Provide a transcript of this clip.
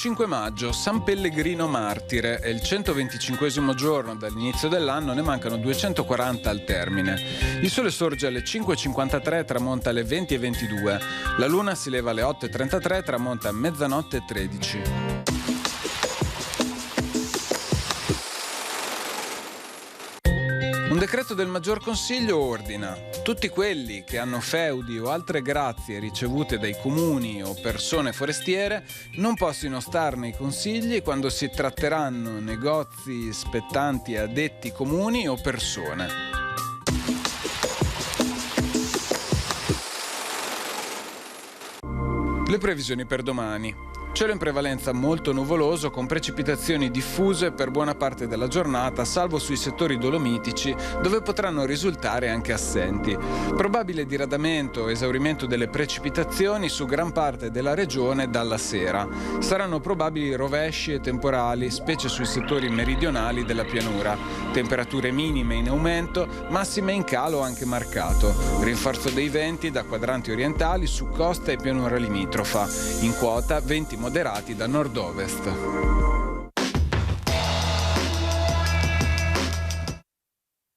5 maggio, San Pellegrino Martire, è il 125esimo giorno dall'inizio dell'anno, ne mancano 240 al termine. Il sole sorge alle 5.53, tramonta alle 20.22. La luna si leva alle 8.33, tramonta a mezzanotte e 13. Un decreto del Maggior Consiglio ordina: tutti quelli che hanno feudi o altre grazie ricevute dai comuni o persone forestiere non possono star nei consigli quando si tratteranno negozi spettanti a detti comuni o persone. Le previsioni per domani. Cielo in prevalenza molto nuvoloso con precipitazioni diffuse per buona parte della giornata, salvo sui settori dolomitici dove potranno risultare anche assenti. Probabile diradamento o esaurimento delle precipitazioni su gran parte della regione dalla sera. Saranno probabili rovesci e temporali, specie sui settori meridionali della pianura. Temperature minime in aumento, massime in calo anche marcato. Rinforzo dei venti da quadranti orientali su costa e pianura limitrofa. In quota venti moderati da nord-ovest.